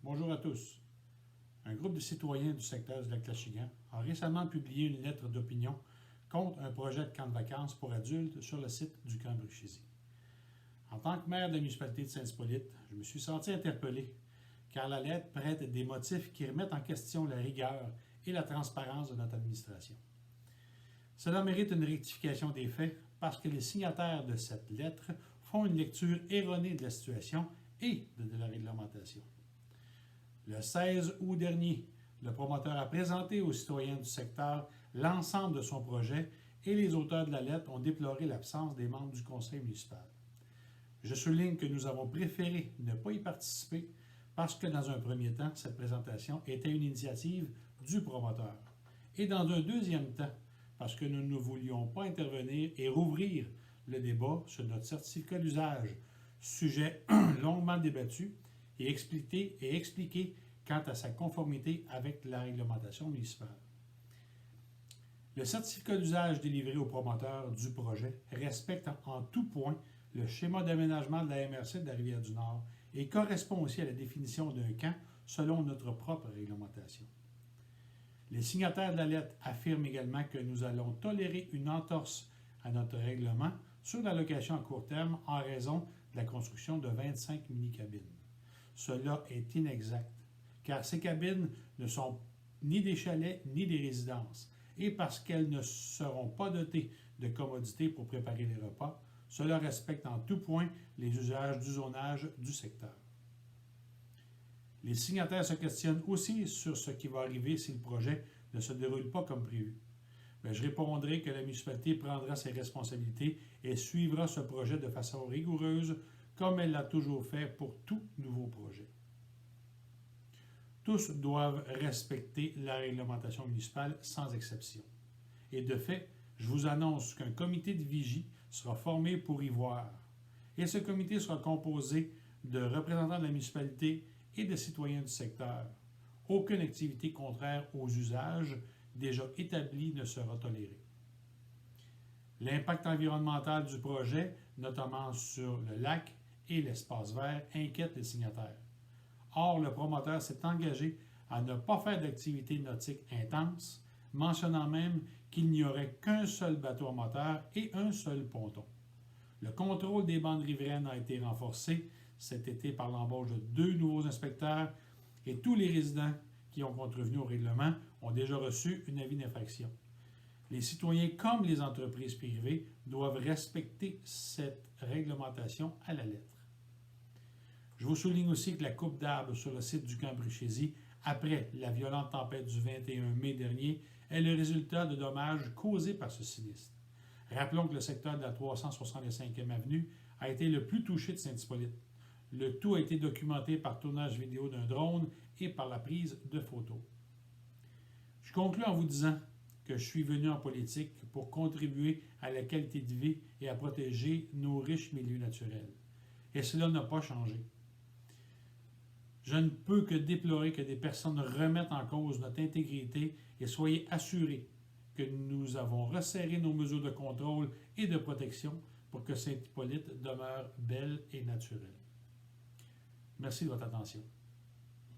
Bonjour à tous. Un groupe de citoyens du secteur du Lac-Lachigan a récemment publié une lettre d'opinion contre un projet de camp de vacances pour adultes sur le site du camp Bruchésie. En tant que maire de la municipalité de Saint-Hippolyte, je me suis senti interpellé car la lettre prête des motifs qui remettent en question la rigueur et la transparence de notre administration. Cela mérite une rectification des faits parce que les signataires de cette lettre font une lecture erronée de la situation et de la réglementation. Le 16 août dernier, le promoteur a présenté aux citoyens du secteur l'ensemble de son projet et les auteurs de la lettre ont déploré l'absence des membres du conseil municipal. Je souligne que nous avons préféré ne pas y participer parce que dans un premier temps, cette présentation était une initiative du promoteur. Et dans un deuxième temps, parce que nous ne voulions pas intervenir et rouvrir le débat sur notre certificat d'usage, sujet longuement débattu, et expliquer quant à sa conformité avec la réglementation municipale. Le certificat d'usage délivré au promoteur du projet respecte en tout point le schéma d'aménagement de la MRC de la Rivière-du-Nord et correspond aussi à la définition d'un camp selon notre propre réglementation. Les signataires de la lettre affirment également que nous allons tolérer une entorse à notre règlement sur la location à court terme en raison de la construction de 25 mini-cabines. Cela est inexact, car ces cabines ne sont ni des chalets ni des résidences, et parce qu'elles ne seront pas dotées de commodités pour préparer les repas, cela respecte en tout point les usages du zonage du secteur. Les signataires se questionnent aussi sur ce qui va arriver si le projet ne se déroule pas comme prévu. Mais je répondrai que la municipalité prendra ses responsabilités et suivra ce projet de façon rigoureuse comme elle l'a toujours fait pour tout nouveau projet. Tous doivent respecter la réglementation municipale sans exception. Et de fait, je vous annonce qu'un comité de vigie sera formé pour y voir. Et ce comité sera composé de représentants de la municipalité et de citoyens du secteur. Aucune activité contraire aux usages déjà établis ne sera tolérée. L'impact environnemental du projet, notamment sur le lac et l'espace vert, inquiète les signataires. Or, le promoteur s'est engagé à ne pas faire d'activité nautique intense, mentionnant même qu'il n'y aurait qu'un seul bateau à moteur et un seul ponton. Le contrôle des bandes riveraines a été renforcé cet été par l'embauche de 2 nouveaux inspecteurs et tous les résidents qui ont contrevenu au règlement ont déjà reçu un avis d'infraction. Les citoyens comme les entreprises privées doivent respecter cette réglementation à la lettre. Je vous souligne aussi que la coupe d'arbres sur le site du camp Bruchésie, après la violente tempête du 21 mai dernier, est le résultat de dommages causés par ce sinistre. Rappelons que le secteur de la 365e avenue a été le plus touché de Saint-Hippolyte. Le tout a été documenté par tournage vidéo d'un drone et par la prise de photos. Je conclus en vous disant que je suis venu en politique pour contribuer à la qualité de vie et à protéger nos riches milieux naturels. Et cela n'a pas changé. Je ne peux que déplorer que des personnes remettent en cause notre intégrité et soyez assurés que nous avons resserré nos mesures de contrôle et de protection pour que Saint-Hippolyte demeure belle et naturelle. Merci de votre attention.